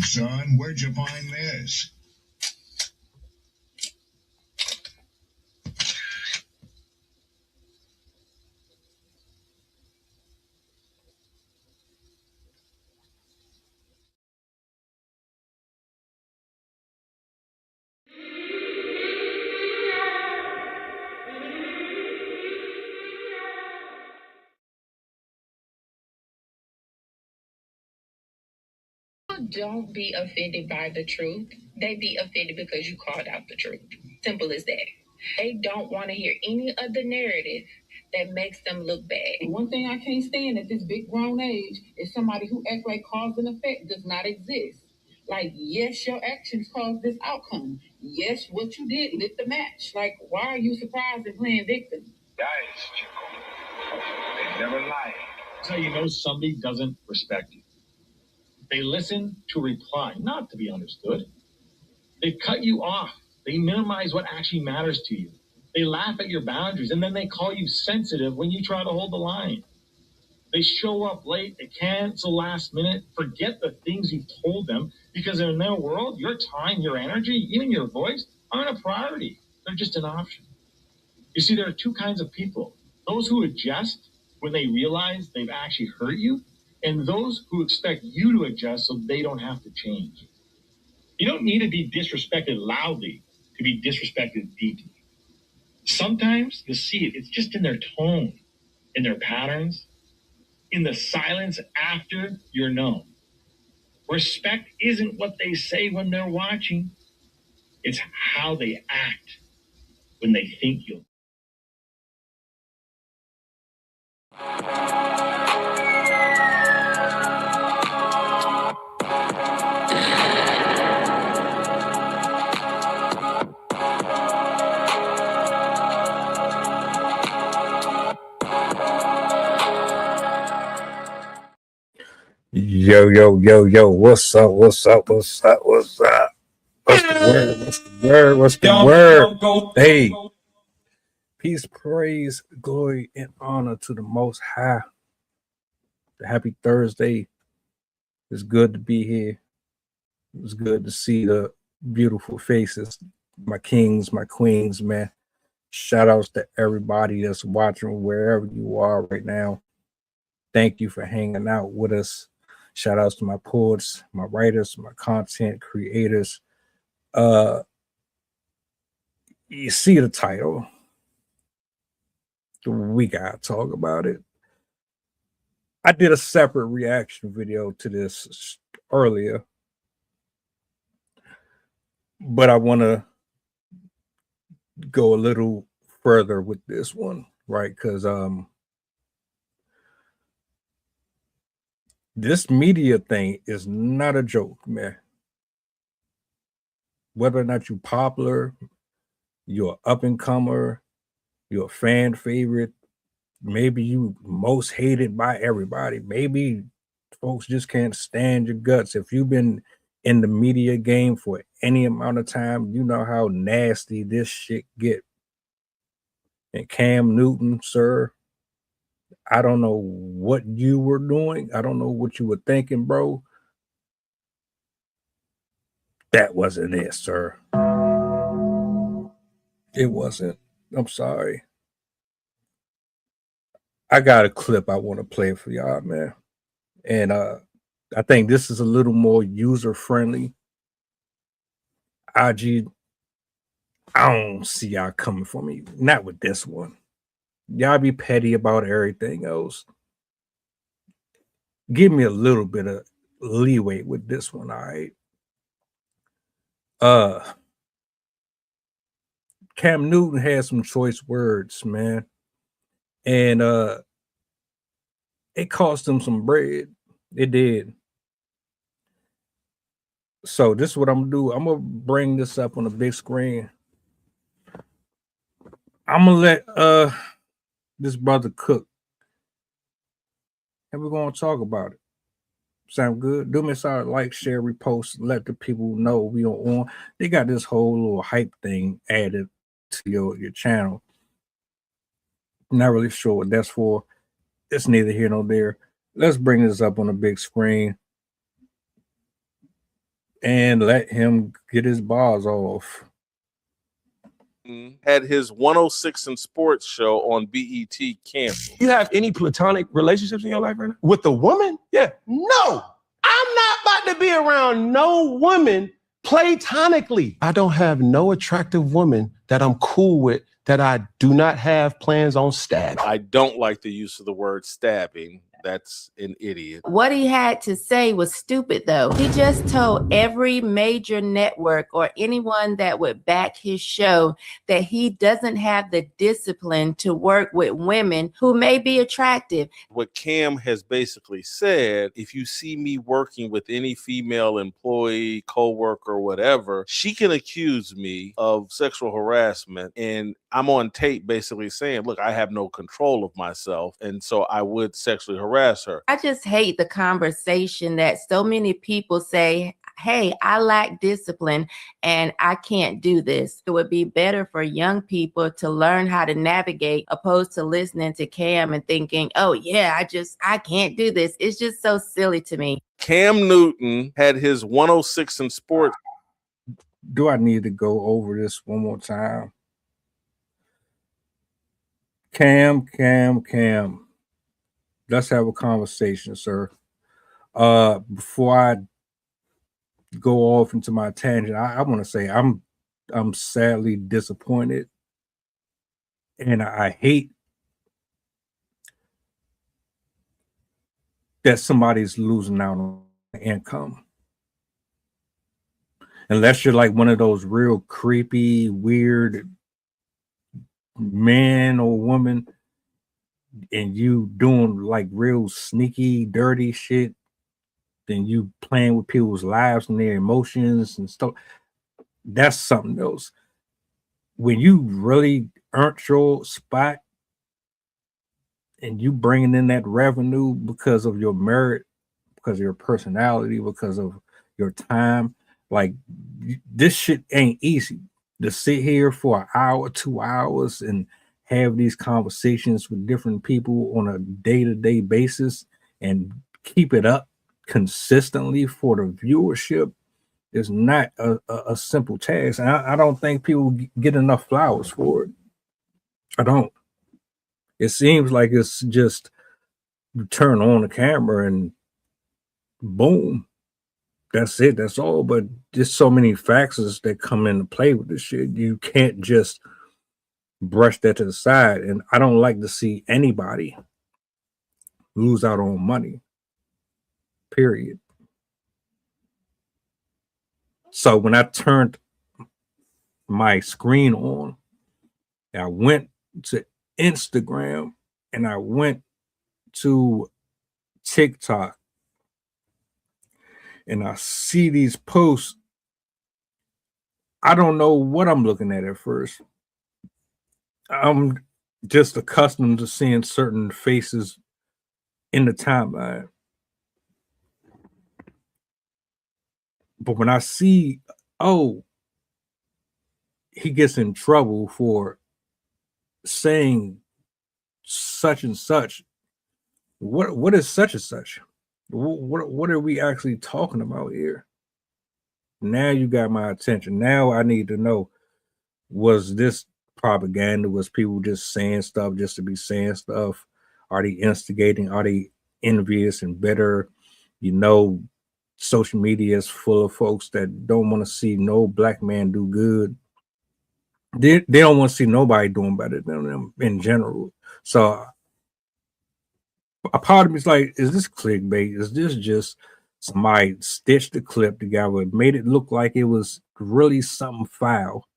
son, where'd you find this? Don't be offended by the truth. They be offended because you called out the truth. Simple as that. They don't want to hear any of the narrative that makes them look bad. One thing I can't stand at this big grown age is somebody who acts like cause and effect does not exist. Like, yes, your actions caused this outcome. Yes, what you did lit the match. Like, why are you surprised and playing victim? Guys, Chico. They never lie. That's how you know somebody doesn't respect you. They listen to reply, not to be understood. They cut you off. They minimize what actually matters to you. They laugh at your boundaries, and then they call you sensitive when you try to hold the line. They show up late, they cancel last minute, forget the things you've told them, because in their world, your time, your energy, even your voice aren't a priority. They're just an option. You see, there are two kinds of people. Those who adjust when they realize they've actually hurt you, and those who expect you to adjust so they don't have to change. You don't need to be disrespected loudly to be disrespected deeply. Sometimes you'll see it. It's just in their tone, in their patterns, in the silence after you're known. Respect isn't what they say when they're watching. It's how they act when they think you'll. Yo, what's up? What's the word? Hey, peace, praise, glory, and honor to the Most High. Happy Thursday. It's good to be here. It's good to see the beautiful faces, my kings, my queens, man. Shout outs to everybody that's watching wherever you are right now. Thank you for hanging out with us. Shout outs to my poets, my writers, my content creators. You see the title. We gotta talk about it. I did a separate reaction video to this earlier, but I want to go a little further with this one, right? Because this media thing is not a joke, man. Whether or not you're popular, you're an up-and-comer, you're a fan favorite, maybe you most hated by everybody. Maybe folks just can't stand your guts. If you've been in the media game for any amount of time, you know how nasty this shit get. And Cam Newton, sir, I don't know what you were doing. I don't know what you were thinking, bro. That wasn't it, sir. It wasn't. I'm sorry. I got a clip I want to play for y'all, man. And I think this is a little more user-friendly. IG, I don't see y'all coming for me. Not with this one. Y'all be petty about everything else. Give me a little bit of leeway with this one, all right? Cam Newton had some choice words, man. And it cost him some bread. It did. So this is what I'm gonna do. I'm gonna bring this up on the big screen. I'm gonna let this brother cook. And we're gonna talk about it. Sound good? Do me a solid, like, share, repost, let the people know we are on. They got this whole little hype thing added to your channel. Not really sure what that's for. It's neither here nor there. Let's bring this up on the big screen. and let him get his bars off. Had his 106 in Sports show on BET canceled. You have any platonic relationships in your life right now? With a woman? Yeah. No. I'm not about to be around no woman platonically. I don't have no attractive woman that I'm cool with that I do not have plans on stabbing. I don't like the use of the word stabbing. That's an idiot. What he had to say was stupid, though. He just told every major network or anyone that would back his show that he doesn't have the discipline to work with women who may be attractive. What Cam has basically said, if you see me working with any female employee, coworker, whatever, she can accuse me of sexual harassment. And I'm on tape basically saying, look, I have no control of myself. And so I would sexually harass her. I just hate the conversation that so many people say, hey, I lack discipline and I can't do this. It would be better for young people to learn how to navigate opposed to listening to Cam and thinking, oh yeah, I can't do this. It's just so silly to me. Cam Newton had his 106 in Sports. Do I need to go over this one more time? Cam. Let's have a conversation, sir. Before I go off into my tangent, I want to say I'm sadly disappointed, and I hate that somebody's losing out on income. Unless you're like one of those real creepy, weird man or woman, and you doing like real sneaky, dirty shit, then you playing with people's lives and their emotions and stuff. That's something else. When you really earned your spot and you bringing in that revenue because of your merit, because of your personality, because of your time, like this shit ain't easy. To sit here for an hour, 2 hours and have these conversations with different people on a day-to-day basis and keep it up consistently for the viewership is not a simple task. And I don't think people get enough flowers for it. I don't. It seems like it's just you turn on the camera and boom, that's it, that's all. But there's so many factors that come into play with this shit. You can't just brush that to the side. And I don't like to see anybody lose out on money, period. So when I turned my screen on, I went to Instagram and I went to TikTok and I see these posts. I don't know what I'm looking at first. I'm just accustomed to seeing certain faces in the timeline. But when I see, oh, he gets in trouble for saying such and such, what is such and such? What are we actually talking about here? Now you got my attention. Now I need to know, was this propaganda? Was people just saying stuff just to be saying stuff? Are they instigating? Are they envious and bitter? You know, social media is full of folks that don't want to see no black man do good. They don't want to see nobody doing better than them in general. So a part of me is like, is this clickbait? Is this just somebody stitched the clip together, made it look like it was really something foul?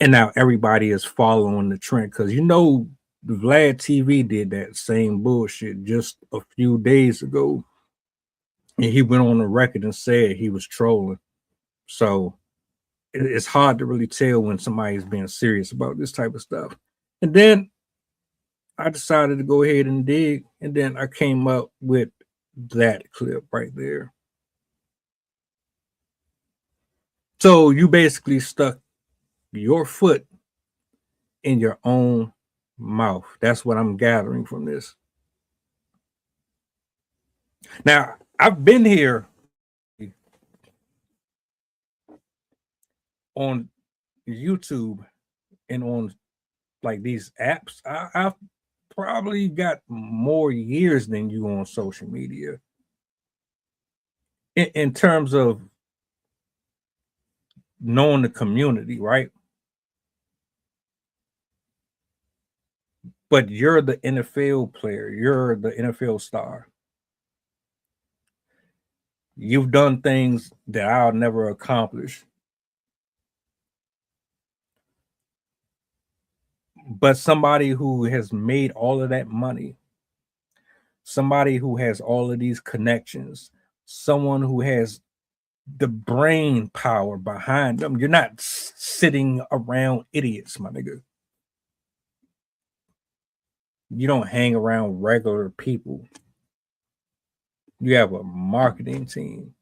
And now everybody is following the trend because you know Vlad TV did that same bullshit just a few days ago. And he went on the record and said he was trolling. So it's hard to really tell when somebody's being serious about this type of stuff. And then I decided to go ahead and dig. And then I came up with that clip right there. So you basically stuck your foot in your own mouth. That's what I'm gathering from this. Now, I've been here on YouTube and on like these apps, I've probably got more years than you on social media in terms of knowing the community, right? But you're the NFL player, you're the NFL star. You've done things that I'll never accomplish. But somebody who has made all of that money, somebody who has all of these connections, someone who has the brain power behind them, you're not sitting around idiots, my nigga. You don't hang around regular people. You have a marketing team.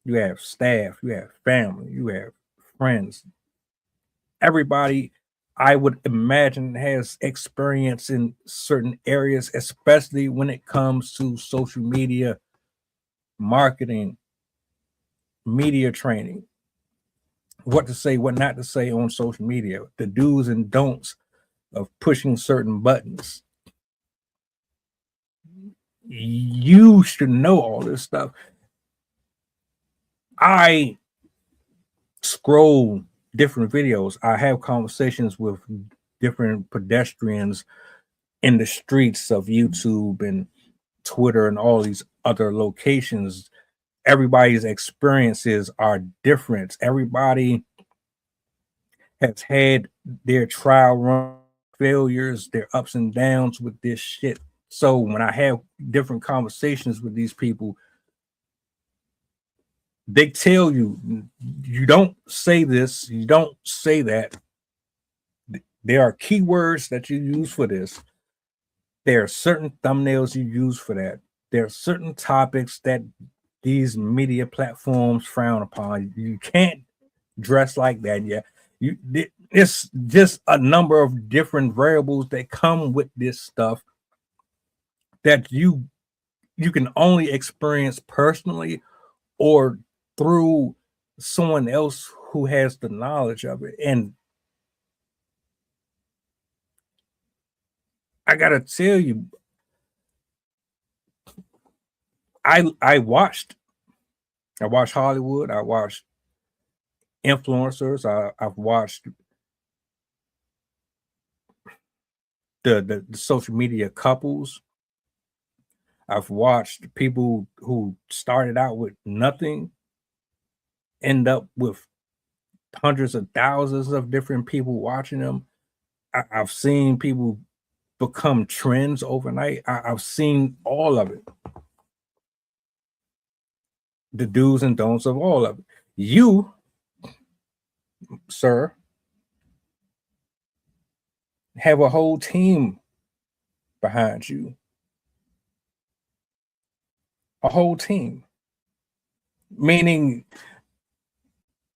You have staff. You have family. You have friends. Everybody, I would imagine, has experience in certain areas, especially when it comes to social media, marketing, media training, what to say, what not to say on social media, the do's and don'ts of pushing certain buttons. You should know all this stuff. I scroll different videos. I have conversations with different pedestrians in the streets of YouTube and Twitter and all these other locations. Everybody's experiences are different. Everybody has had their trial run failures, their ups and downs with this shit. So when I have different conversations with these people, they tell you, you don't say this, you don't say that. There are keywords that you use for this. There are certain thumbnails you use for that. There are certain topics that these media platforms frown upon. You can't dress like that. Yeah, it's just a number of different variables that come with this stuff that you can only experience personally or through someone else who has the knowledge of it. And I gotta tell you, I watched Hollywood, I watched influencers, I've watched the social media couples. I've watched people who started out with nothing end up with hundreds of thousands of different people watching them. I've seen people become trends overnight. I've seen all of it. The do's and don'ts of all of it. You, sir, have a whole team behind you. A whole team. Meaning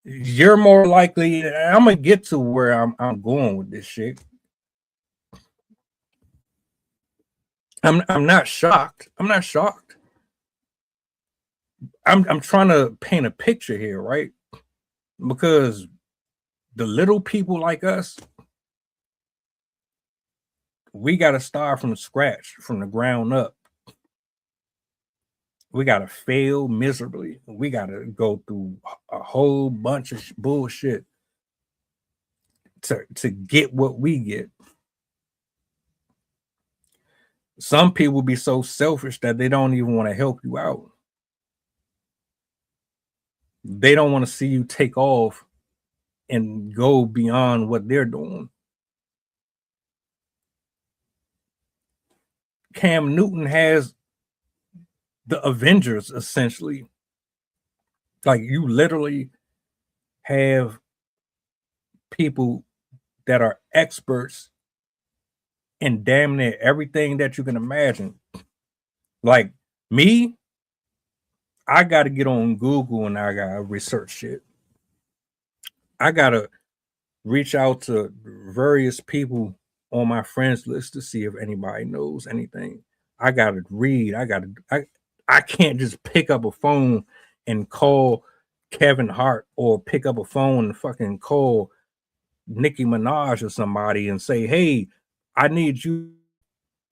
you're more likely, I'm gonna get to where I'm going with this shit. I'm not shocked. I'm not shocked. I'm trying to paint a picture here, right? Because the little people like us, we got to start from scratch, from the ground up. We got to fail miserably. We got to go through a whole bunch of bullshit to get what we get. Some people be so selfish that they don't even want to help you out. They don't want to see you take off and go beyond what they're doing. Cam Newton has the Avengers essentially. Like, you literally have people that are experts in damn near everything that you can imagine. Like me, I got to get on Google and I got to research shit. I got to reach out to various people on my friends list to see if anybody knows anything. I got to read. I can't just pick up a phone and call Kevin Hart or pick up a phone and fucking call Nicki Minaj or somebody and say, hey, I need you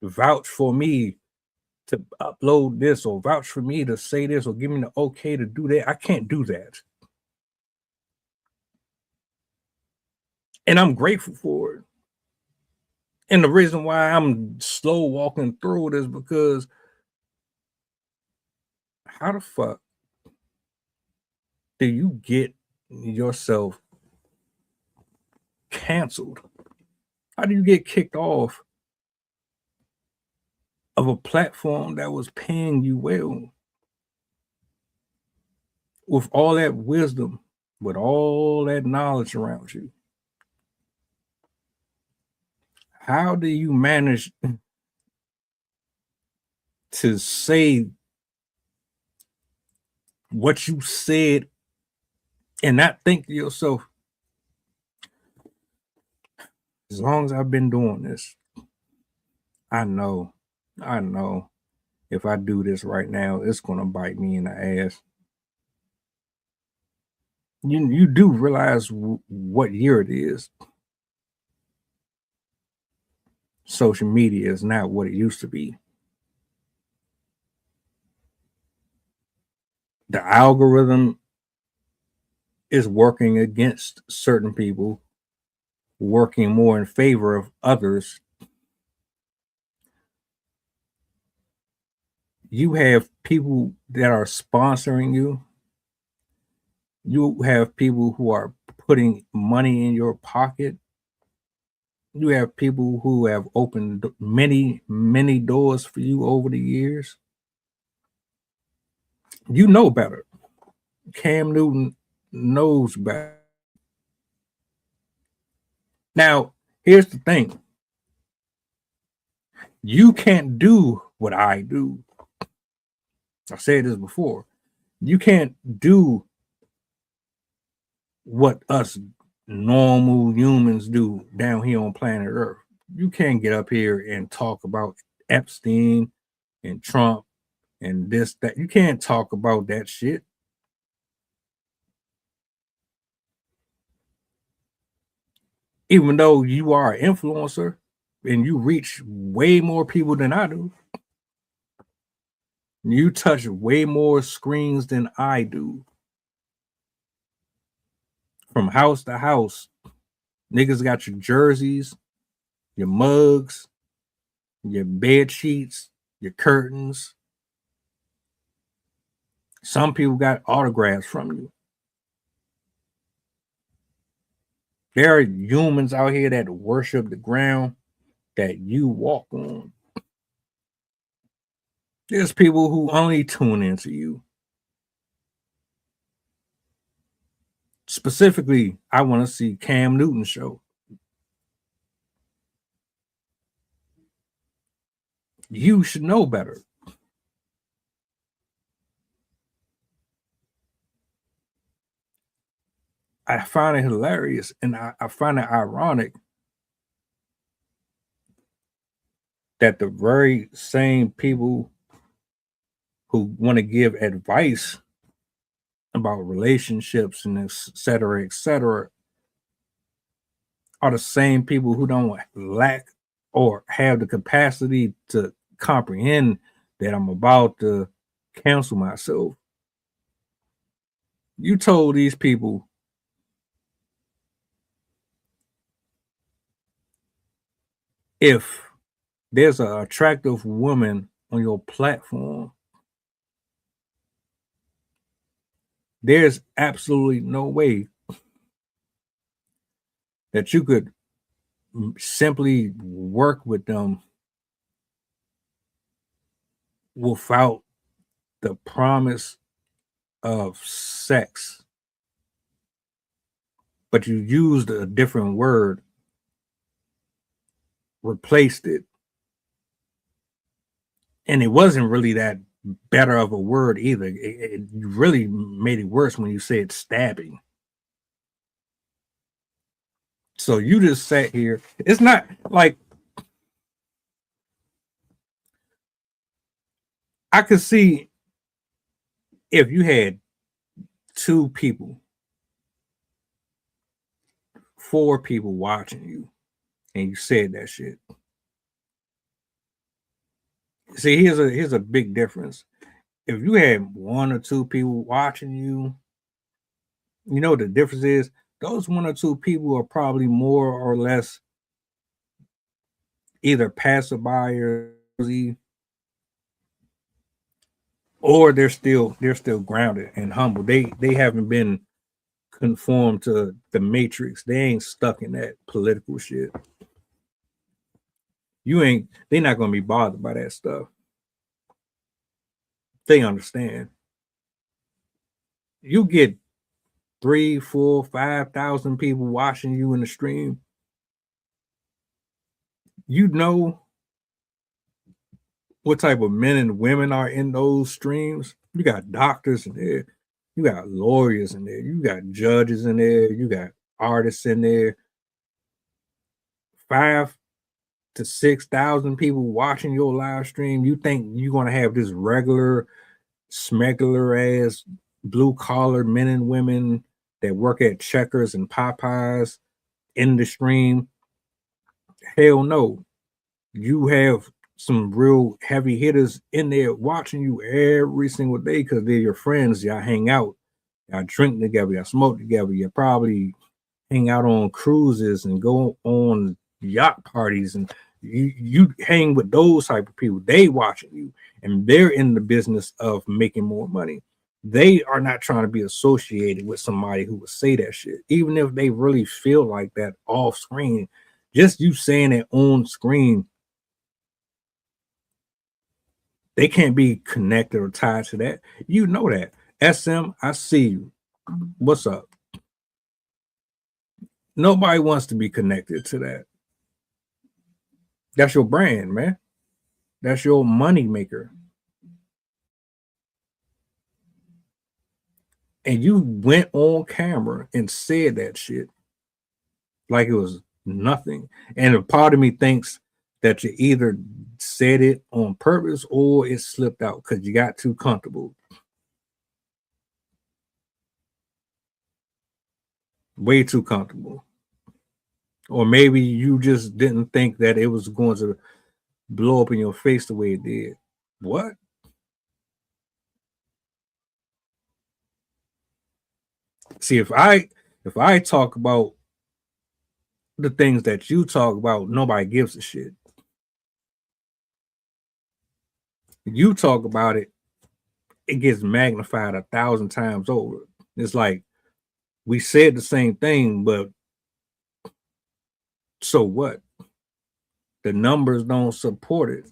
to vouch for me to upload this or vouch for me to say this or give me the okay to do that. I can't do that. And I'm grateful for it. And the reason why I'm slow walking through it is because how the fuck do you get yourself canceled? How do you get kicked off of a platform that was paying you well with all that wisdom, with all that knowledge around you? How do you manage to say what you said and not think to yourself, as long as I've been doing this, I know if I do this right now, it's going to bite me in the ass. You do realize what year it is. Social media is not what it used to be. The algorithm is working against certain people, working more in favor of others. You have people that are sponsoring you. You have people who are putting money in your pocket. You have people who have opened many, many doors for you over the years. You know better. Cam Newton knows better. Now, here's the thing. You can't do what I do. I said this before. You can't do what us normal humans do down here on planet Earth. You can't get up here and talk about Epstein and Trump and this, that. You can't talk about that shit. Even though you are an influencer and you reach way more people than I do. You touch way more screens than I do. From house to house, niggas got your jerseys, your mugs, your bed sheets, your curtains. Some people got autographs from you. There are humans out here that worship the ground that you walk on. There's people who only tune into you. Specifically, I want to see Cam Newton show. You should know better. I find it hilarious and I find it ironic that the very same people who want to give advice about relationships and et cetera, are the same people who don't lack or have the capacity to comprehend that I'm about to cancel myself. You told these people if there's an attractive woman on your platform, there's absolutely no way that you could simply work with them without the promise of sex. But you used a different word, replaced it. And it wasn't really that better of a word either. It really made it worse when you said stabbing. So you just sat here. It's not like I could see if you had 2 people, 4 people watching you, and you said that shit. See, here's a big difference. If you had 1 or 2 people watching you, you know what the difference is? Those 1 or 2 people are probably more or less either passerby or they're still grounded and humble. They haven't been conformed to the matrix. They ain't stuck in that political shit. They're not gonna be bothered by that stuff. They understand. You get 3, 4, 5,000 people watching you in the stream. You know what type of men and women are in those streams. You got doctors in there, you got lawyers in there, you got judges in there, you got artists in there. 5 to 6,000 people watching your live stream. You think you're gonna have this regular, smegular ass blue collar men and women that work at Checkers and Popeyes in the stream? Hell no. You have some real heavy hitters in there watching you every single day because they're your friends. Y'all hang out, y'all drink together, y'all smoke together, you probably hang out on cruises and go on yacht parties, and you hang with those type of people. They watching you, and they're in the business of making more money. They are not trying to be associated with somebody who would say that shit, even if they really feel like that off screen. Just you saying it on screen, they can't be connected or tied to that. You know that. SM, I see you. What's up? Nobody wants to be connected to that. That's your brand, man. That's your money maker. And you went on camera and said that shit like it was nothing. And a part of me thinks that you either said it on purpose or it slipped out because you got too comfortable. Way too comfortable. Or maybe you just didn't think that it was going to blow up in your face the way it did. What? See, if I talk about the things that you talk about, nobody gives a shit. You talk about it, it gets magnified 1,000 times over. It's like we said the same thing, but so what? The numbers don't support it.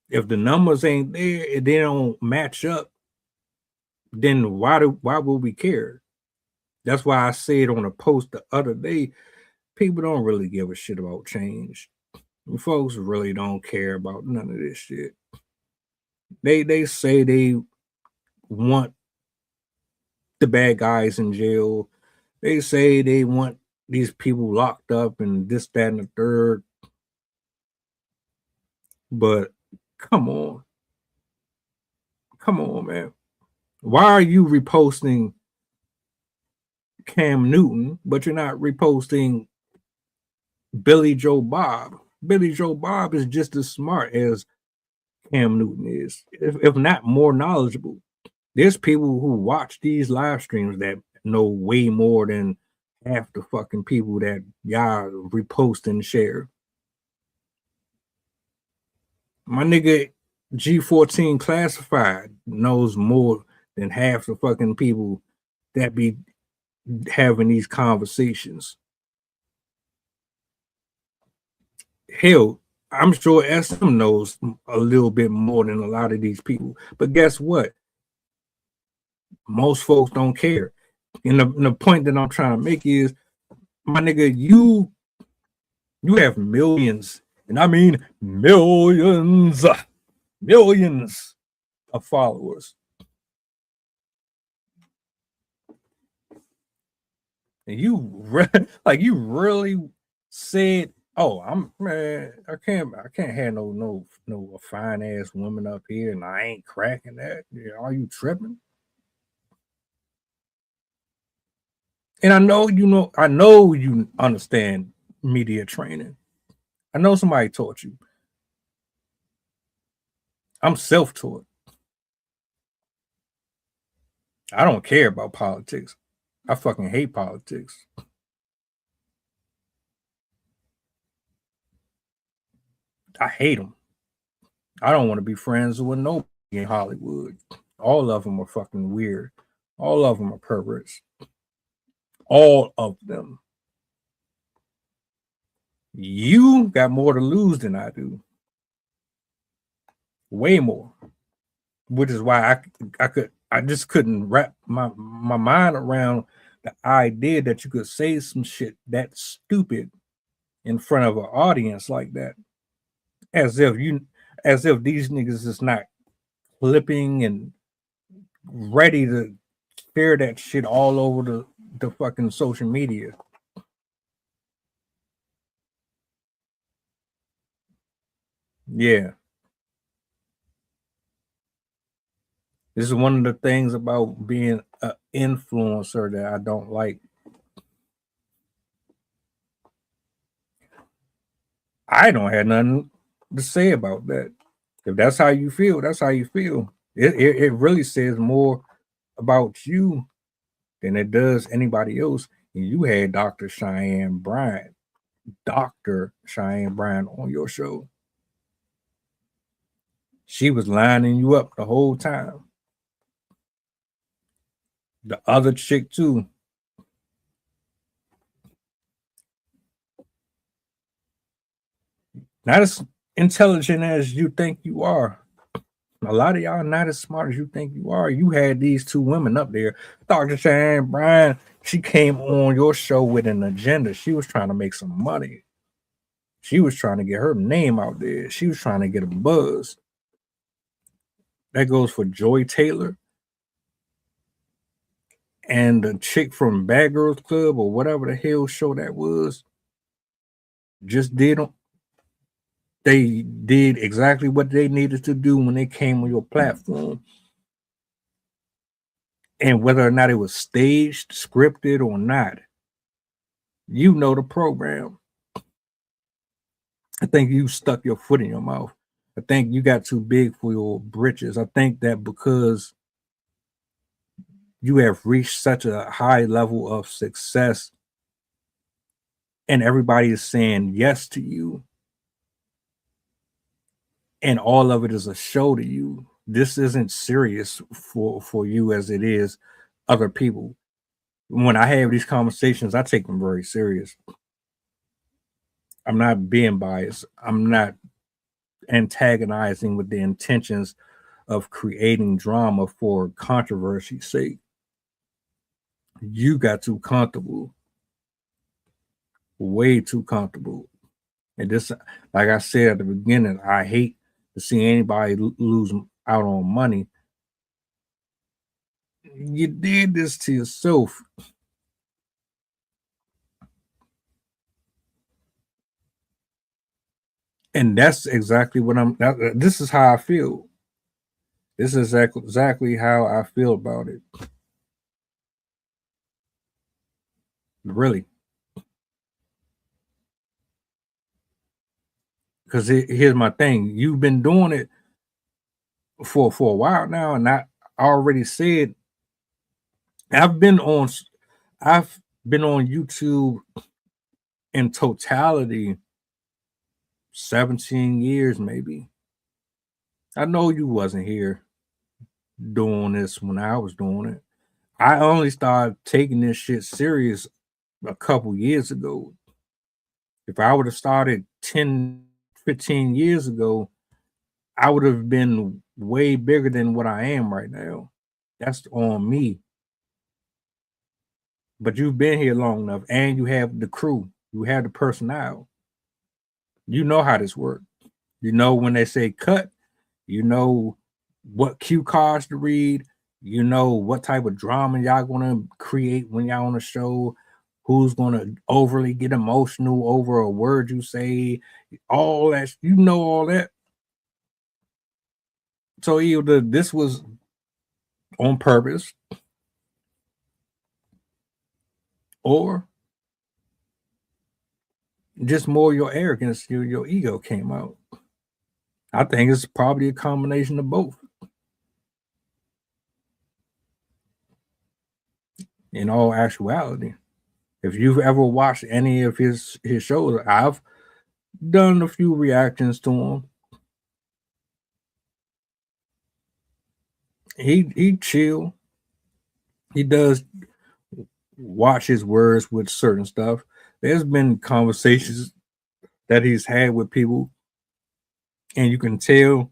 If the numbers ain't there, they don't match up, then why would we care? That's why I said on a post the other day, people don't really give a shit about change. Folks really don't care about none of this shit. They say they want the bad guys in jail. They say they want these people locked up and this, that, and the third. But come on. Come on, man. Why are you reposting Cam Newton, but you're not reposting Billy Joe Bob? Billy Joe Bob is just as smart as Cam Newton is, if not more knowledgeable. There's people who watch these live streams that know way more than half the fucking people that y'all repost and share. My nigga G14 Classified knows more than half the fucking people that be having these conversations. Hell, I'm sure SM knows a little bit more than a lot of these people. But guess what? Most folks don't care. And the point that I'm trying to make is, my nigga, you have millions, and I mean millions of followers. And you really said, "Oh, I can't have no fine ass woman up here, and I ain't cracking that. Are you tripping?" And I know you understand media training. I know somebody taught you. I'm self-taught. I don't care about politics. I fucking hate politics. I hate them. I don't want to be friends with nobody in Hollywood. All of them are fucking weird. All of them are perverts. All of them. You got more to lose than I do. Way more. Which is why I just couldn't wrap my mind around the idea that you could say some shit that stupid in front of an audience like that. As if these niggas is not clipping and ready to share that shit all over the fucking social media. Yeah. This is one of the things about being an influencer that I don't like. I don't have nothing to say about that. If that's how you feel, that's how you feel. It really says more about you than it does anybody else. And you had Dr. Cheyenne Bryant on your show. She was lining you up the whole time. The other chick too. Not as intelligent as you think you are. A lot of y'all not as smart as you think you are. You had these two women up there. Dr. Cheyenne Bryant, she came on your show with an agenda. She was trying to make some money. She was trying to get her name out there. She was trying to get a buzz. That goes for Joy Taylor and the chick from Bad Girls Club or whatever the hell show that was. They did exactly what they needed to do when they came on your platform. And whether or not it was staged, scripted, or not, you know the program. I think you stuck your foot in your mouth. I think you got too big for your britches. I think that because you have reached such a high level of success and everybody is saying yes to you, and all of it is a show to you. This isn't serious for you as it is other people. When I have these conversations, I take them very serious. I'm not being biased. I'm not antagonizing with the intentions of creating drama for controversy's sake. You got too comfortable, way too comfortable. And this, like I said at the beginning, I hate to see anybody lose out on money. You did this to yourself. And that's exactly what this is how I feel. This is exactly how I feel about it. Really. Because here's my thing. You've been doing it for a while now, and I already said I've been on I've been on YouTube in totality 17 years, maybe. I know you wasn't here doing this when I was doing it. I only started taking this shit serious a couple years ago. If I would have started 10, 15 years ago, I would have been way bigger than what I am right now. That's on me. But you've been here long enough and you have the crew, you have the personnel. You know how this works. You know when they say cut, you know what cue cards to read, you know what type of drama y'all gonna create when y'all on the show, who's gonna overly get emotional over a word you say, all that, you know all that. So either this was on purpose or just more your arrogance, your ego came out. I think it's probably a combination of both. In all actuality, if you've ever watched any of his shows, I've done a few reactions to him. He chill. He does watch his words with certain stuff. There's been conversations that he's had with people, and you can tell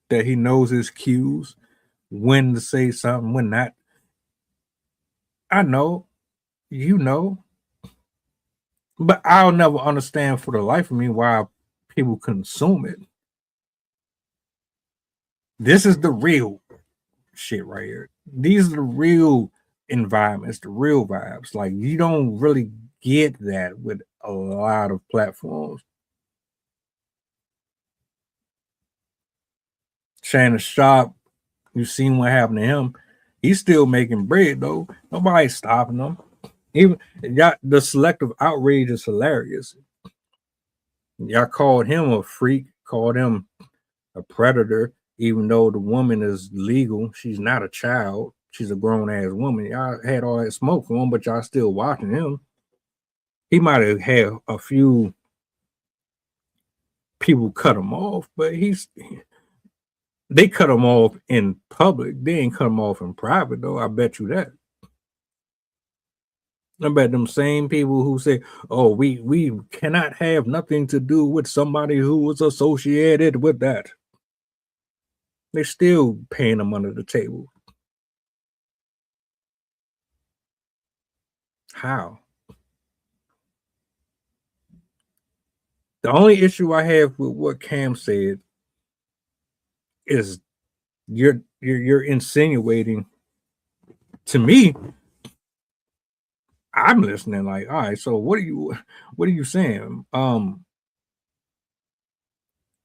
that he knows his cues, when to say something, when not. I know, you know, but I'll never understand for the life of me why people consume it. This is the real shit right here. These are the real environments, the real vibes. Like, you don't really get that with a lot of platforms. Shannon Sharp, you've seen what happened to him. He's still making bread though. Nobody's stopping him. Even the selective outrage is hilarious. Y'all called him a freak, called him a predator, even though the woman is legal. She's not a child. She's a grown ass woman. Y'all had all that smoke for him, but y'all still watching him. He might have had a few people cut him off, but they cut him off in public. They ain't cut him off in private, though. I bet you that. I bet them same people who say, "Oh, we cannot have nothing to do with somebody who was associated with that," they're still paying them under the table. How? The only issue I have with what Cam said is you're insinuating to me. I'm listening like, all right, so what are you saying?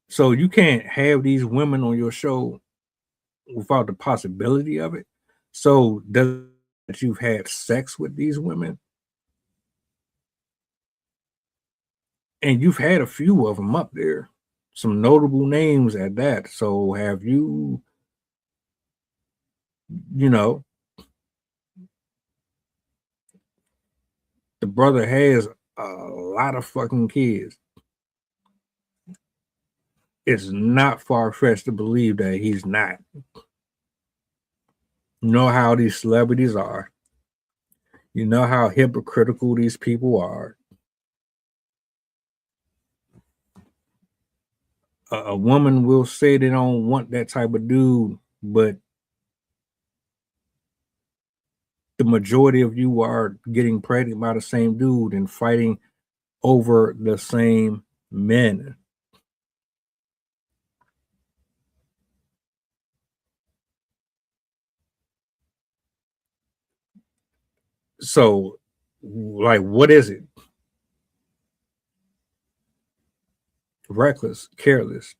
So you can't have these women on your show without the possibility of it. So does that you've had sex with these women? And you've had a few of them up there, some notable names at that. So have you, the brother has a lot of fucking kids. It's not far-fetched to believe that he's not. You know how these celebrities are. You know how hypocritical these people are. A woman will say they don't want that type of dude, but the majority of you are getting pregnant by the same dude and fighting over the same men. So, like, what is it? Reckless, careless.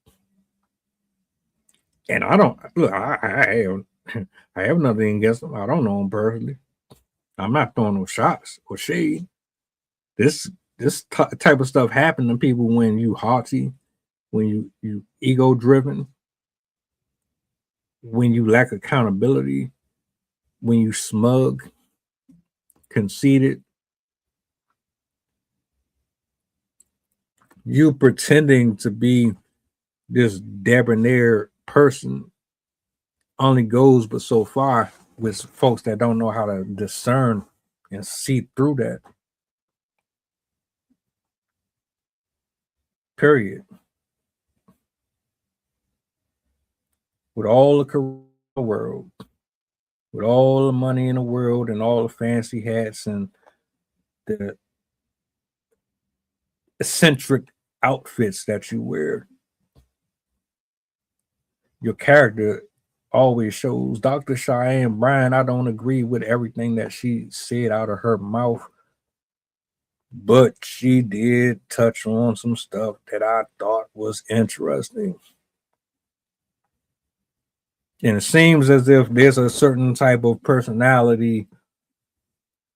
And I don't look. I have nothing against them. I don't know them personally. I'm not throwing no shots or shade. This type of stuff happen to people when you haughty, when you ego driven, when you lack accountability, when you smug, conceited. You pretending to be this debonair person only goes but so far with folks that don't know how to discern and see through that. Period. With all the career in the world, with all the money in the world and all the fancy hats and the eccentric outfits that you wear, your character always shows. Dr. Cheyenne Bryan, I don't agree with everything that she said out of her mouth, but she did touch on some stuff that I thought was interesting. And it seems as if there's a certain type of personality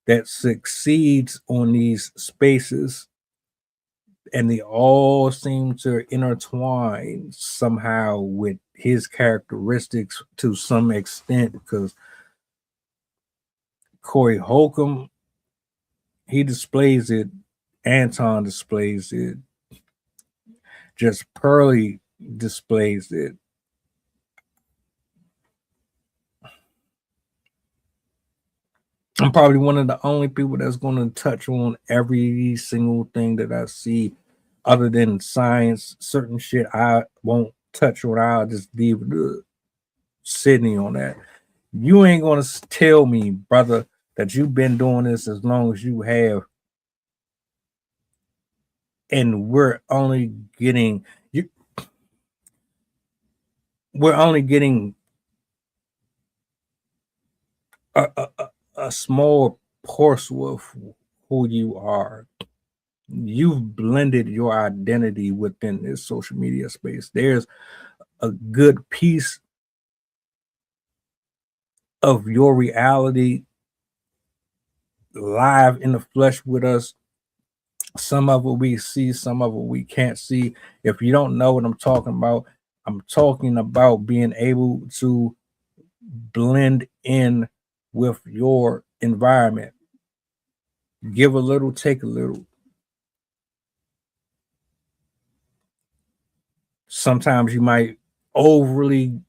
that succeeds on these spaces, and they all seem to intertwine somehow with his characteristics to some extent, because Corey Holcomb, he displays it, Anton displays it, just Pearly displays it. I'm probably one of the only people that's going to touch on every single thing that I see, other than science. Certain shit I won't touch on. I'll just leave it to Sydney on that. You ain't going to tell me, brother, that you've been doing this as long as you have, and we're only getting you. We're only getting a small portion of who you are. You've blended your identity within this social media space. There's a good piece of your reality live in the flesh with us. Some of it we see, some of it we can't see. If you don't know what I'm talking about being able to blend in with your environment. Give a little, take a little. Sometimes you might overly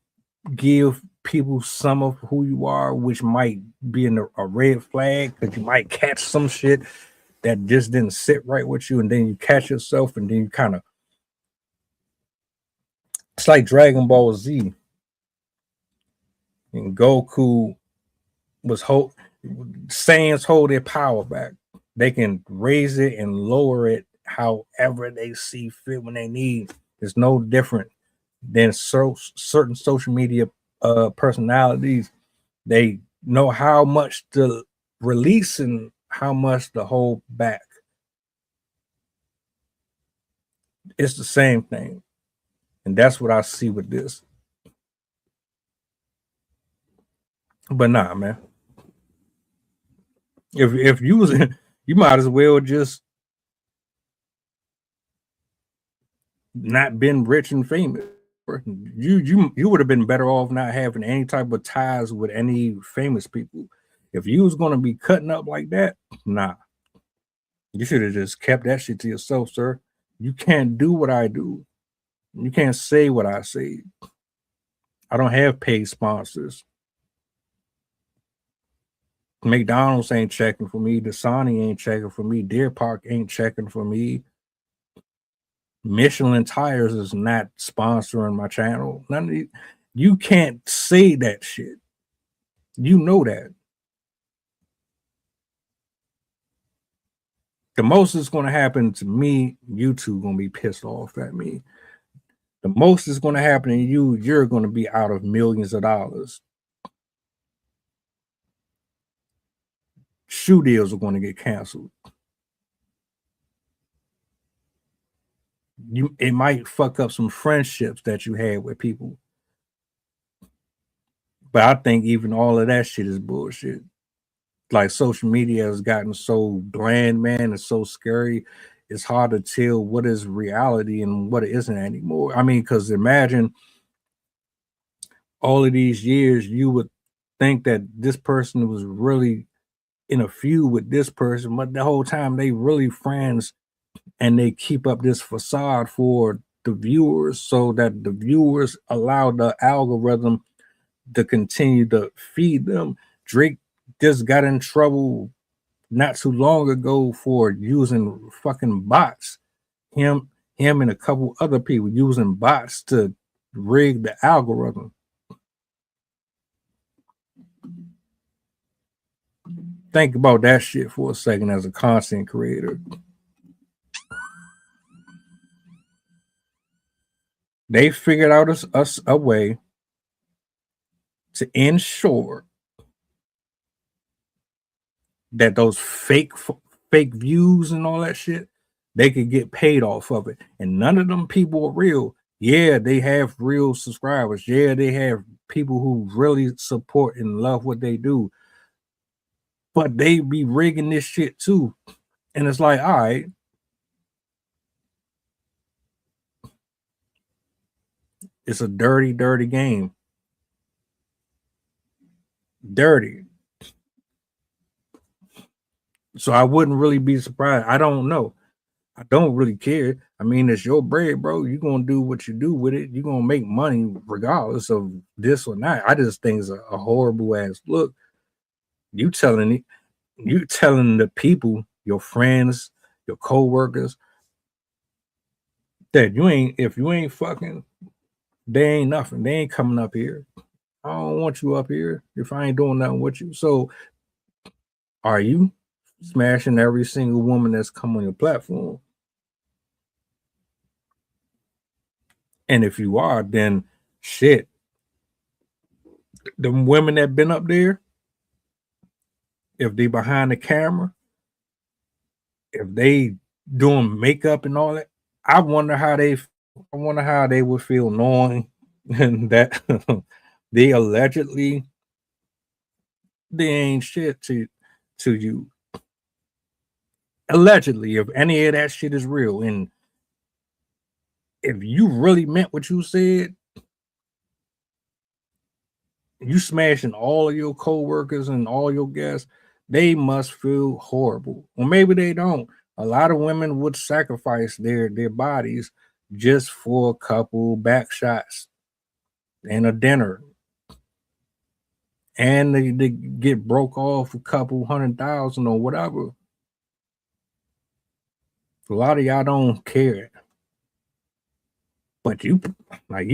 give people some of who you are, which might be a red flag, because you might catch some shit that just didn't sit right with you, and then you catch yourself, and then you kind of, it's like Dragon Ball Z, and Goku was Saiyans hold their power back. They can raise it and lower it however they see fit when they need. It's no different than certain social media personalities. They know how much to release and how much to hold back. It's the same thing. And that's what I see with this. But nah, man. If you was you might as well just not been rich and famous. You would have been better off not having any type of ties with any famous people. If you was gonna be cutting up like that, nah. You should have just kept that shit to yourself, sir. You can't do what I do. You can't say what I say. I don't have paid sponsors. McDonald's ain't checking for me. Dasani ain't checking for me. Deer Park ain't checking for me. Michelin Tires is not sponsoring my channel. None of these, you can't say that shit. You know that. The most is going to happen to me, YouTube going to be pissed off at me. The most is going to happen to you, you're going to be out of millions of dollars. Shoe deals are going to get canceled. It might fuck up some friendships that you had with people. But I think even all of that shit is bullshit. Like, social media has gotten so bland, man. It's so scary. It's hard to tell what is reality and what it isn't anymore. I mean, because imagine all of these years, you would think that this person was really in a feud with this person, but the whole time they really friends, and they keep up this facade for the viewers so that the viewers allow the algorithm to continue to feed them. Drake just got in trouble not too long ago for using fucking bots. Him and a couple other people using bots to rig the algorithm. Think about that shit for a second as a content creator. They figured out us a way to ensure that those fake views and all that shit, they could get paid off of it. And none of them people are real. Yeah, they have real subscribers. Yeah, they have people who really support and love what they do. But they be rigging this shit too. And it's like, all right. It's a dirty, dirty game. Dirty. So I wouldn't really be surprised. I don't know. I don't really care. I mean, it's your bread, bro. You're gonna do what you do with it. You're gonna make money regardless of this or not. I just think it's a horrible ass look. You telling the people, your friends, your co-workers, that if you ain't fucking, they ain't nothing. They ain't coming up here. I don't want you up here if I ain't doing nothing with you. So are you smashing every single woman that's come on your platform? And if you are, then shit. The women that been up there, if they behind the camera, if they doing makeup and all that, I wonder how they would feel knowing that they allegedly they ain't shit to you. Allegedly, if any of that shit is real, and if you really meant what you said, you smashing all of your co-workers and all your guests, they must feel horrible. Or maybe they don't. A lot of women would sacrifice their bodies just for a couple back shots and a dinner. And they get broke off a couple 100,000 or whatever. A lot of y'all don't care. But you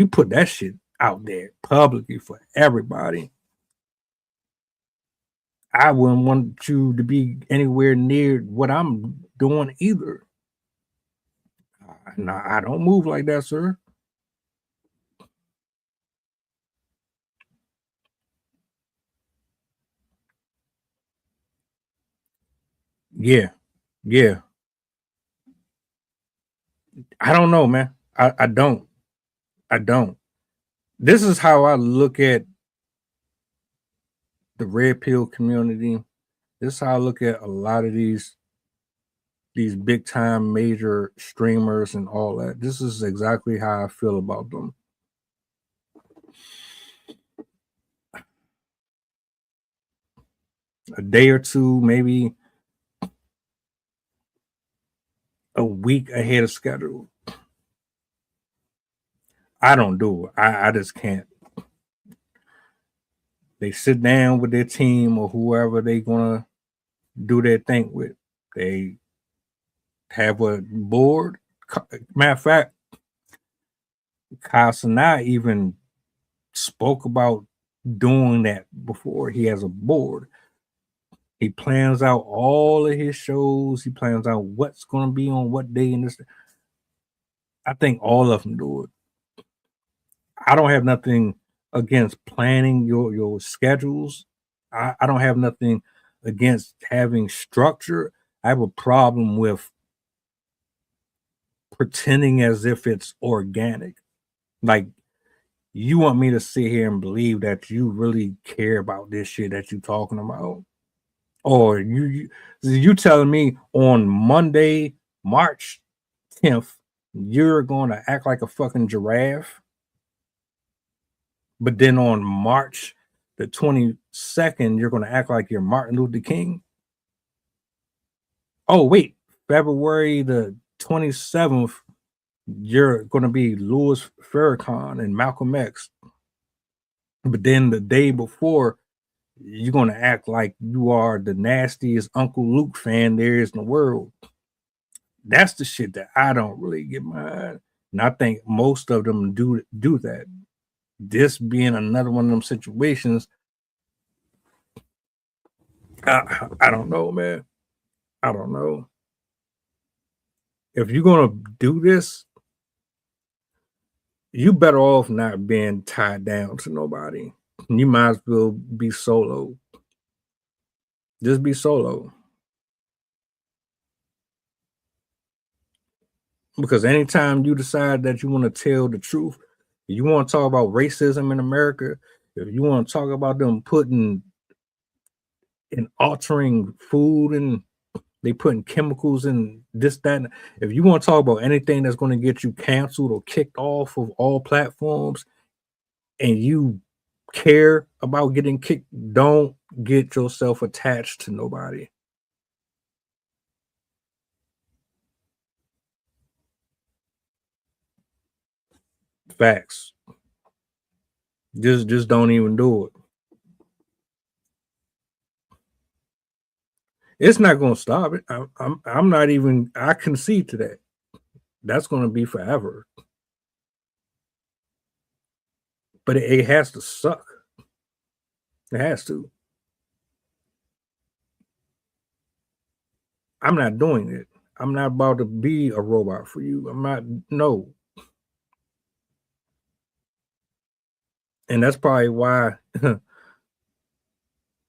put that shit out there publicly for everybody. I wouldn't want you to be anywhere near what I'm doing either. No, I don't move like that, sir. Yeah. I don't know, man. I don't. This is how I look at the red pill community. This is how I look at a lot of these big time major streamers and all that. This is exactly how I feel about them. A day or two, maybe a week ahead of schedule. I don't do it. I just can't. They sit down with their team or whoever they gonna do their thing with. They have a board. Matter of fact, Kyle Sinai even spoke about doing that before. He has a board. He plans out all of his shows. He plans out what's going to be on what day and this. I think all of them do it. I don't have nothing against planning your schedules. I don't have nothing against having structure. I have a problem with pretending as if it's organic. Like, you want me to sit here and believe that you really care about this shit that you're talking about? Or you telling me on Monday, March 10th, you're going to act like a fucking giraffe, but then on March the 22nd, you're going to act like you're Martin Luther King? Oh, wait, February the 27th, you're going to be Louis Farrakhan and Malcolm X. But then the day before, you're going to act like you are the nastiest Uncle Luke fan there is in the world. That's the shit that I don't really get behind. And I think most of them do that. This being another one of them situations, I don't know, man. I don't know. If you're going to do this, you better off not being tied down to nobody. You might as well be solo. Just be solo. Because anytime you decide that you want to tell the truth, you want to talk about racism in America, if you want to talk about them putting and altering food, and they putting chemicals in this, that. If you want to talk about anything that's going to get you canceled or kicked off of all platforms, and you care about getting kicked, don't get yourself attached to nobody. Facts. Just don't even do it. It's not going to stop it. I'm not even. I concede to that. That's going to be forever. But it has to suck. It has to. I'm not doing it. I'm not about to be a robot for you. I'm not. No. And that's probably why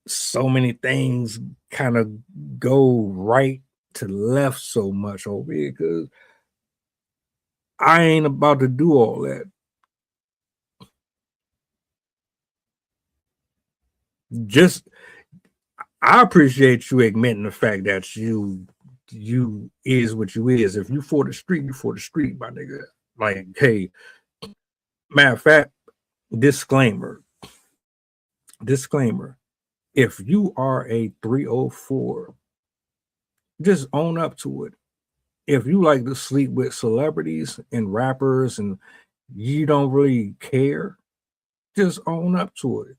so many things kind of go right to left so much over here, because I ain't about to do all that. Just, I appreciate you admitting the fact that you is what you is. If you for the street, you for the street, my nigga. Like, hey, matter of fact, disclaimer. If you are a 304, just own up to it. If you like to sleep with celebrities and rappers and you don't really care, just own up to it.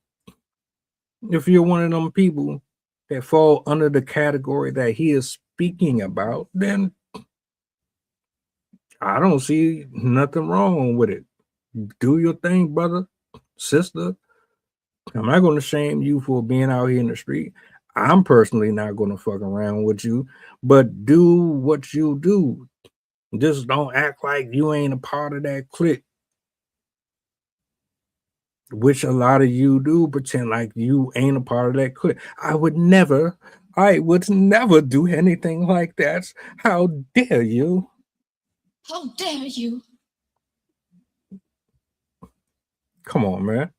If you're one of them people that fall under the category that he is speaking about, then I don't see nothing wrong with it. Do your thing, brother, sister. I'm not going to shame you for being out here in the street. I'm personally not going to fuck around with you, but do what you do. Just don't act like you ain't a part of that clique, which a lot of you do, pretend like you ain't a part of that clique. I would never do anything like that. How dare you? How dare you? Come on, man.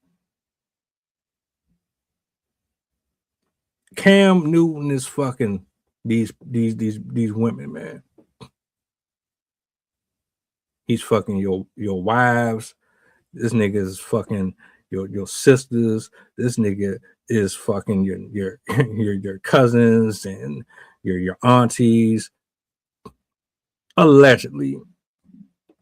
Cam Newton is fucking these women, man. He's fucking your wives. This nigga is fucking your sisters. This nigga is fucking your your cousins and your aunties, allegedly.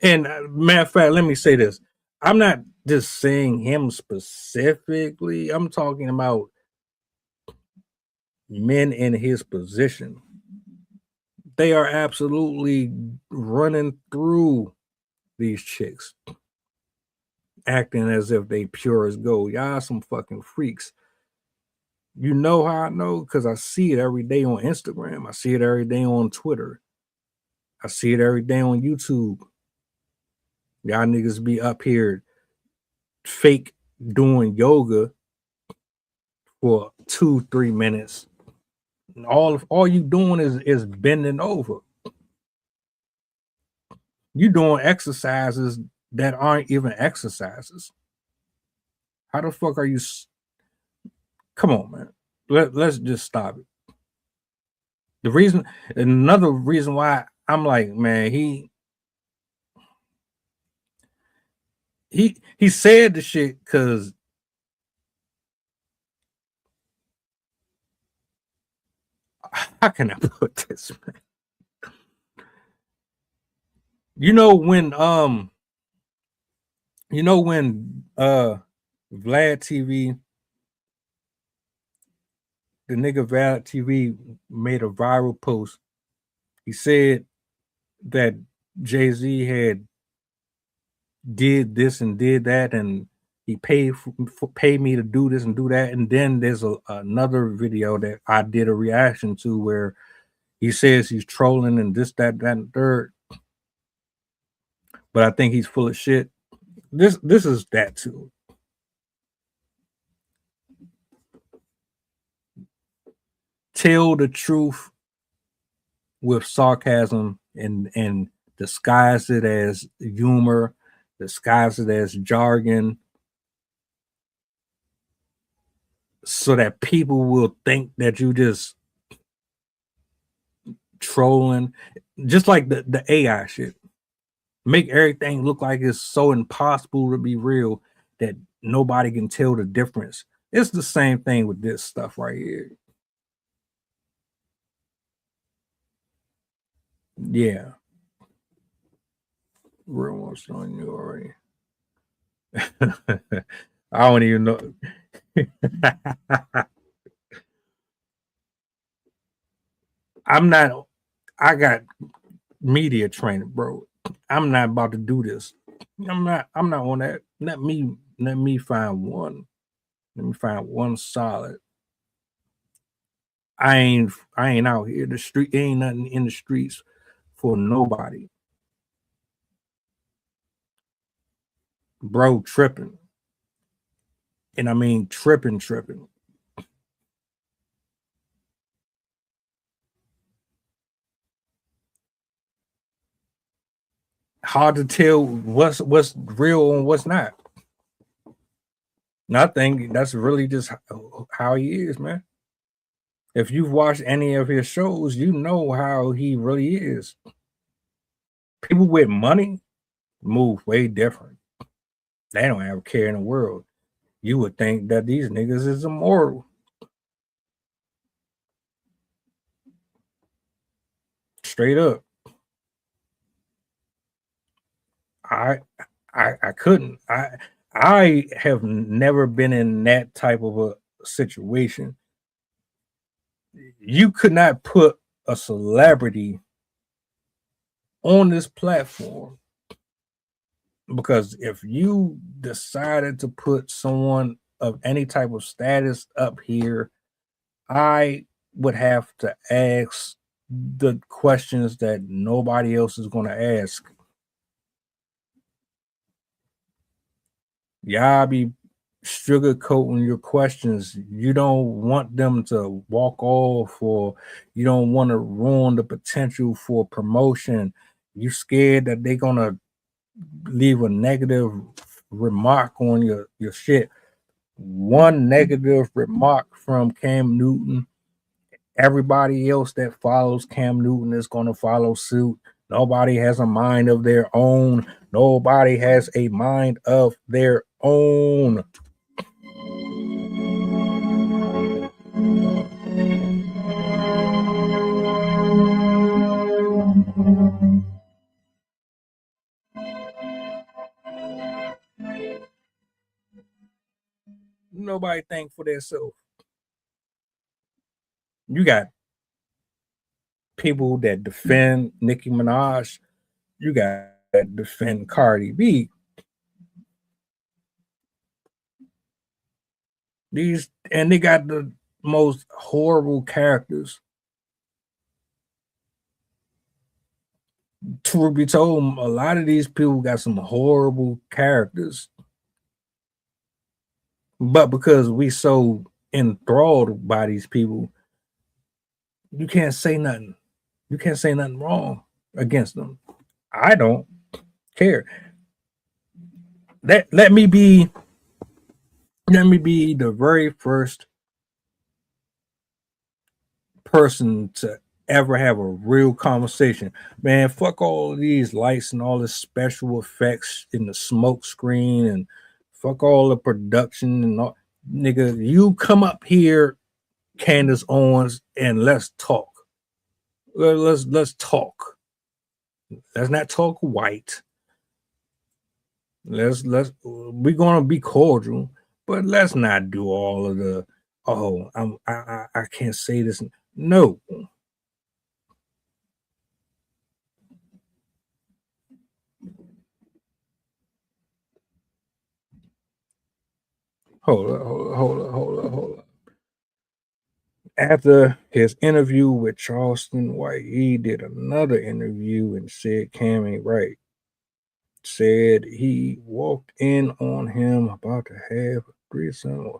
And matter of fact, let me say this: I'm not just saying him specifically. I'm talking about men in his position. They are absolutely running through these chicks, acting as if they pure as gold. Y'all some fucking freaks. You know how I know? Because I see it every day on Instagram. I see it every day on Twitter. I see it every day on YouTube. Y'all niggas be up here fake doing yoga for 2-3 minutes. All you doing is bending over. You doing exercises that aren't even exercises. How the fuck are you? Come on, man. Let's just stop it. Another reason why I'm like, man, he said the shit because how can I put this, man? You know when Vlad TV, the nigga Vlad TV made a viral post. He said that Jay-Z had did this and did that, and he paid me to do this and do that. And then there's another video that I did a reaction to where he says he's trolling and this, that, and third. But I think he's full of shit. This is that too. Tell the truth with sarcasm and disguise it as humor, disguise it as jargon. so that people will think that you just trolling, just like the AI shit. Make everything look like it's so impossible to be real that nobody can tell the difference. It's the same thing with this stuff right here. Yeah. Real one's on you already. I don't even know. I'm not, I got media training, bro. I'm not about to do this. I'm not on that. Let me find one. Let me find one solid. I ain't out here. The street ain't nothing in the streets for nobody. Bro tripping. And I mean tripping. Hard to tell what's real and what's not. And I think that's really just how he is, man. If you've watched any of his shows, you know how he really is. People with money move way different. They don't have a care in the world. You would think that these niggas is immortal. Straight up. I I couldn't. I have never been in that type of a situation. You could not put a celebrity on this platform, because if you decided to put someone of any type of status up here, I would have to ask the questions that nobody else is going to ask. Y'all be sugarcoating your questions. You don't want them to walk off, or you don't want to ruin the potential for promotion. You scared that they're gonna leave a negative remark on your shit. One negative remark from Cam Newton, everybody else that follows Cam Newton is gonna follow suit. Nobody has a mind of their own. Nobody has a mind of their own. Nobody think for themselves. You got people that defend Nicki Minaj. You got that defend Cardi B. These, and they got the most horrible characters. Truth be told, a lot of these people got some horrible characters. But because we so enthralled by these people, you can't say nothing. You can't say nothing wrong against them. I don't care. Let me be the very first person to ever have a real conversation. Man, fuck all of these lights and all the special effects in the smoke screen, and fuck all the production and all. Nigga, you come up here, Candace Owens, and let's talk. Let's talk. Let's not talk white. Let's we're gonna be cordial, but let's not do all of the I can't say this. No. Hold up. After his interview with Charleston White, he did another interview and said Cam ain't right. Said he walked in on him about to have a threesome.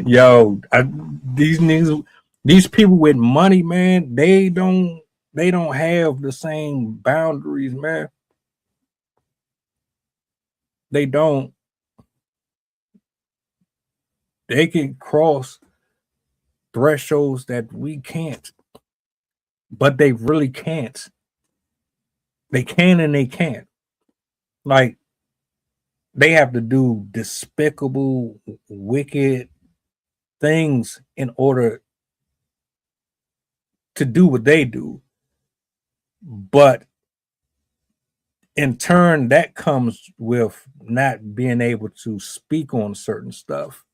Yo, these people with money, man, they don't have the same boundaries, man. They don't. They can cross thresholds that we can't, but they really can't. They can and they can't. Like, they have to do despicable, wicked things in order to do what they do. But in turn, that comes with not being able to speak on certain stuff.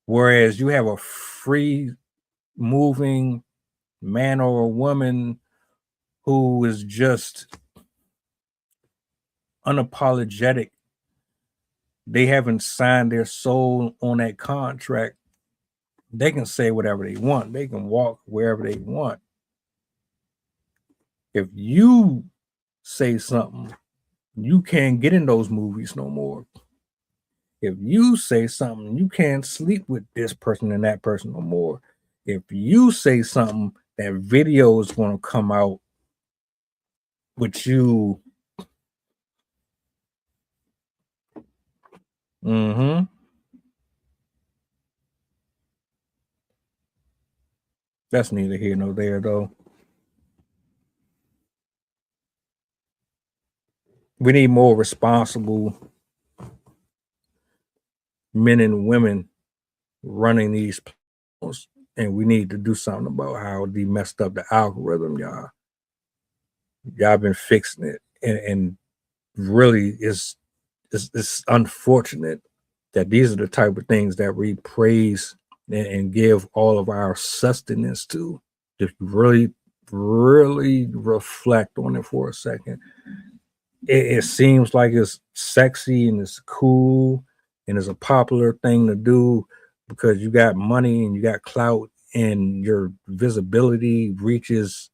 Whereas you have a free moving man or a woman who is just unapologetic. They haven't signed their soul on that contract. They can say whatever they want. They can walk wherever they want. If you say something, you can't get in those movies no more. If you say something, you can't sleep with this person and that person no more. If you say something, that video is going to come out with you. Mm-hmm. That's neither here nor there, though. We need more responsible men and women running these platforms, and we need to do something about how they messed up the algorithm, y'all. Y'all been fixing it, and really, it's unfortunate that these are the type of things that we praise and give all of our sustenance to. Just really, really reflect on it for a second. It seems like it's sexy and it's cool and it's a popular thing to do because you got money and you got clout and your visibility reaches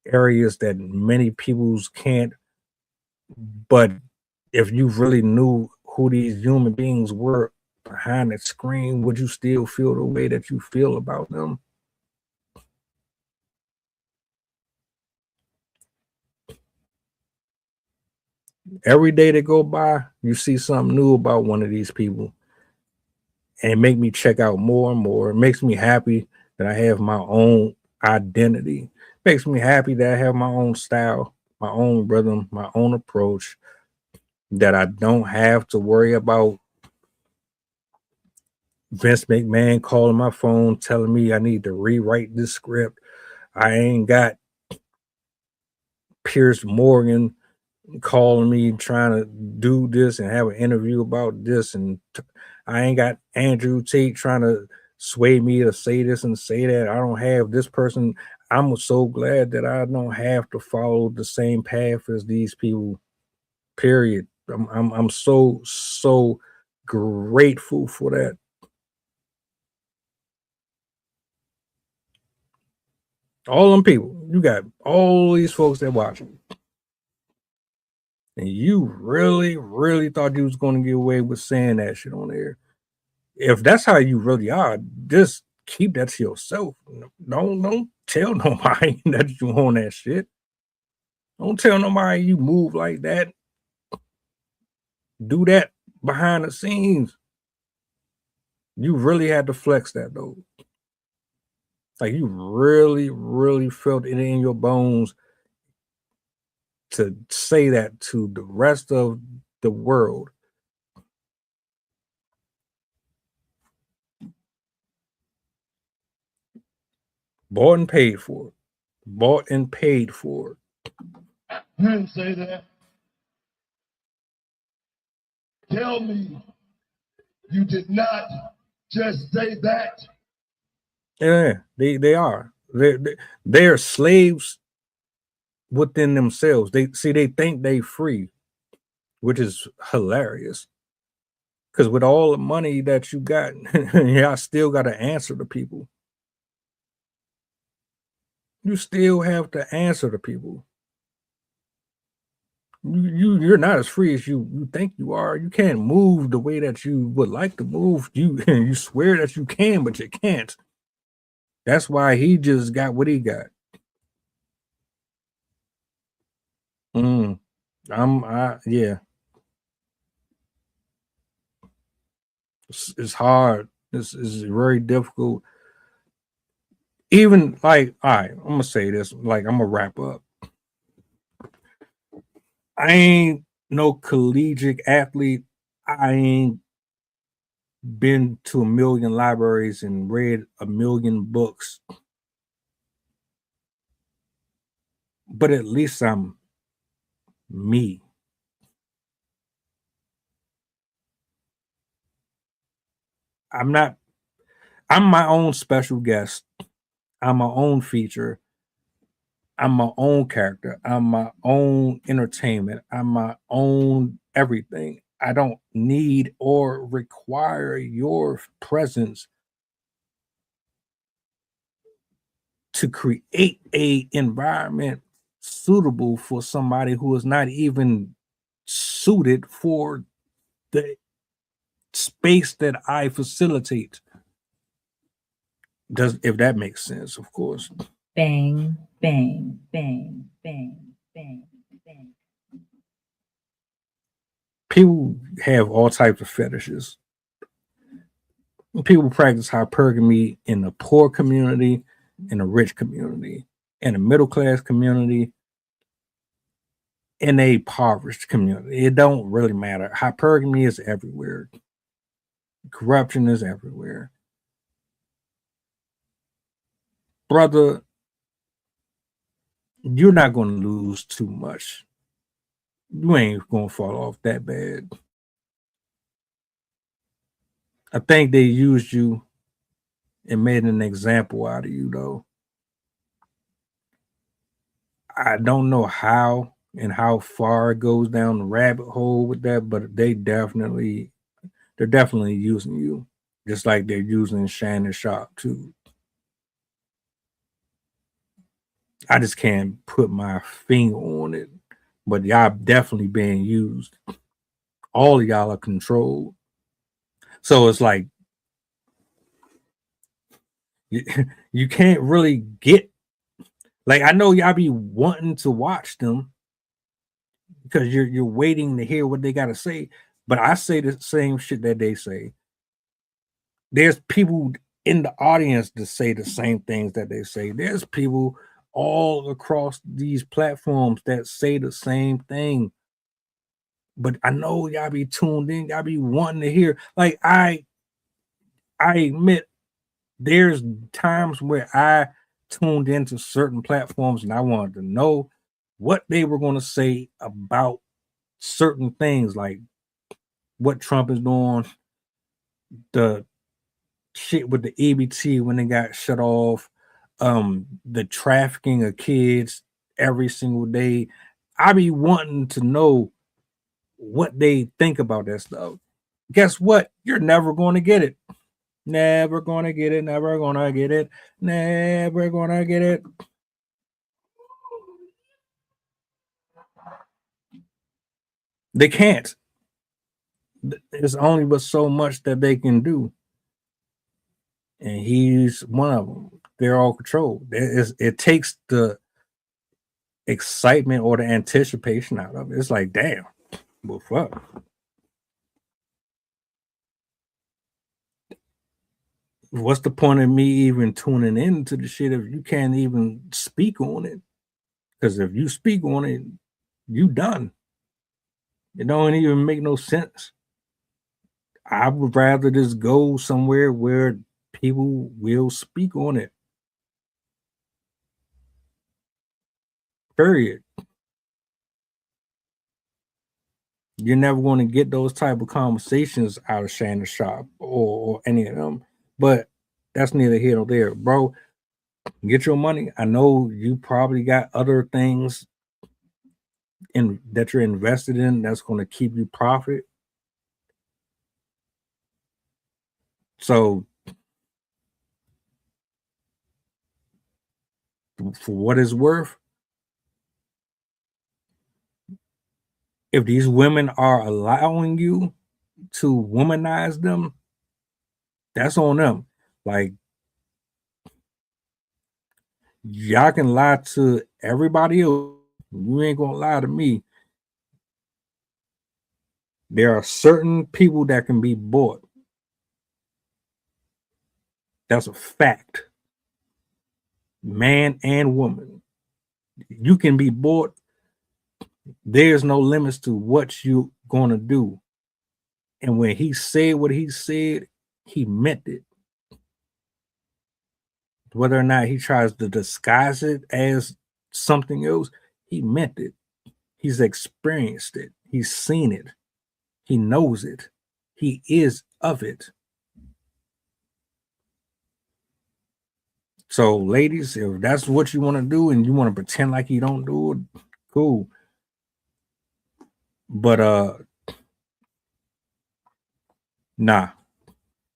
areas that many people's can't. But if you really knew who these human beings were behind the screen, would you still feel the way that you feel about them? Every day that go by, you see something new about one of these people, and it make me check out more and more. It makes me happy that I have my own identity. It makes me happy that I have my own style, my own rhythm, my own approach, that I don't have to worry about Vince McMahon calling my phone telling me I need to rewrite this script. I ain't got Pierce Morgan calling me trying to do this and have an interview about this, and I ain't got Andrew Tate trying to sway me to say this and say that. I don't have this person. I'm so glad that I don't have to follow the same path as these people. Period. I'm so grateful for that. All them people, you got all these folks that watching, and you really, really thought you was going to get away with saying that shit on air. If that's how you really are, just keep that to yourself. Don't tell nobody that you on that shit. Don't tell nobody you move like that. Do that behind the scenes. You really had to flex that though. Like you really, really felt it in your bones to say that to the rest of the world. Bought and paid for it. Bought and paid for it. You didn't say that. Tell me you did not just say that. Yeah, they are. They're slaves within themselves. They think they free, which is hilarious. Because with all the money that you got, y'all still got to answer to people. You still have to answer to people. You're not as free as you think you are. You can't move the way that you would like to move. You swear that you can, but you can't. That's why he just got what he got. Yeah. It's hard. It's very difficult. Even like, all right, I'm gonna say this. Like, I'm gonna wrap up. I ain't no collegiate athlete. I ain't been to a million libraries and read a million books, but at least I'm me. I'm not, I'm my own special guest. I'm my own feature. I'm my own character. I'm my own entertainment. I'm my own everything. I don't need or require your presence to create a environment suitable for somebody who is not even suited for the space that I facilitate. Does, if that makes sense, of course. Bang, bang, bang, bang, bang, bang. People have all types of fetishes. People practice hypergamy in the poor community, in the rich community, in the middle class community, in a impoverished community. It don't really matter. Hypergamy is everywhere. Corruption is everywhere. Brother, you're not going to lose too much. You ain't going to fall off that bad. I think they used you and made an example out of you, though. I don't know how and how far it goes down the rabbit hole with that, but they're definitely using you, just like they're using Shannon Sharp too. I just can't put my finger on it, but y'all definitely being used. All of y'all are controlled. So it's like you can't really get, like, I know y'all be wanting to watch them because you're waiting to hear what they gotta say, but I say the same shit that they say. There's people in the audience that say the same things that they say. There's people all across these platforms that say the same thing. But I know y'all be tuned in, y'all be wanting to hear. Like, I admit there's times where I tuned into certain platforms and I wanted to know what they were going to say about certain things, like what Trump is doing, the shit with the EBT when they got shut off, the trafficking of kids every single day. I be wanting to know what they think about that stuff. Guess what? You're never going to get it. Never gonna get it. Never gonna get it. Never gonna get it. They can't. There's only but so much that they can do, and he's one of them. They're all controlled. It takes the excitement or the anticipation out of it. It's like, damn, well, fuck. What's the point of me even tuning into the shit if you can't even speak on it? Because if you speak on it, you done. It don't even make no sense. I would rather just go somewhere where people will speak on it. Period. You're never going to get those type of conversations out of Shannon Sharp or any of them. But that's neither here nor there, bro. Get your money. I know you probably got other things in that you're invested in that's going to keep you profit. So for what it's worth, if these women are allowing you to womanize them, that's on them. Like, y'all can lie to everybody else. You ain't gonna lie to me. There are certain people that can be bought. That's a fact. Man and woman. You can be bored. There's no limits to what you're going to do. And when he said what he said, he meant it. Whether or not he tries to disguise it as something else, he meant it. He's experienced it. He's seen it. He knows it. He is of it. So, ladies, if that's what you want to do and you want to pretend like you don't do it, cool. But nah,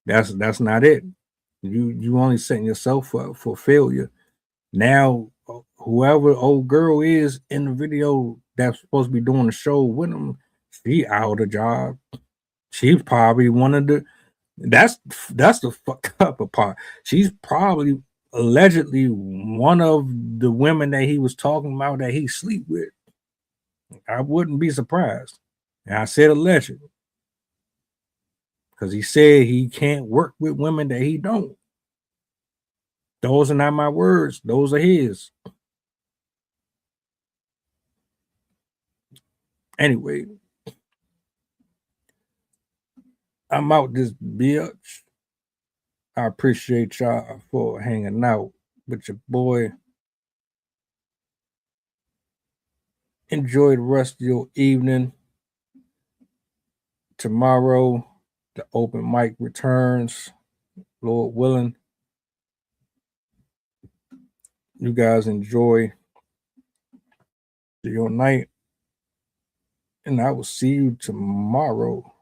that's not it. You only setting yourself up for failure. Now, whoever old girl is in the video that's supposed to be doing the show with him, she out of job. She's probably one of the that's the fuck up part. She's probably allegedly one of the women that he was talking about that he sleep with. I wouldn't be surprised. And I said alleged because he said he can't work with women that he don't. Those are not my words. Those are his. Anyway, I'm out this bitch. I appreciate y'all for hanging out with your boy. Enjoy the rest of your evening. Tomorrow, the open mic returns, Lord willing. You guys enjoy your night, and I will see you tomorrow.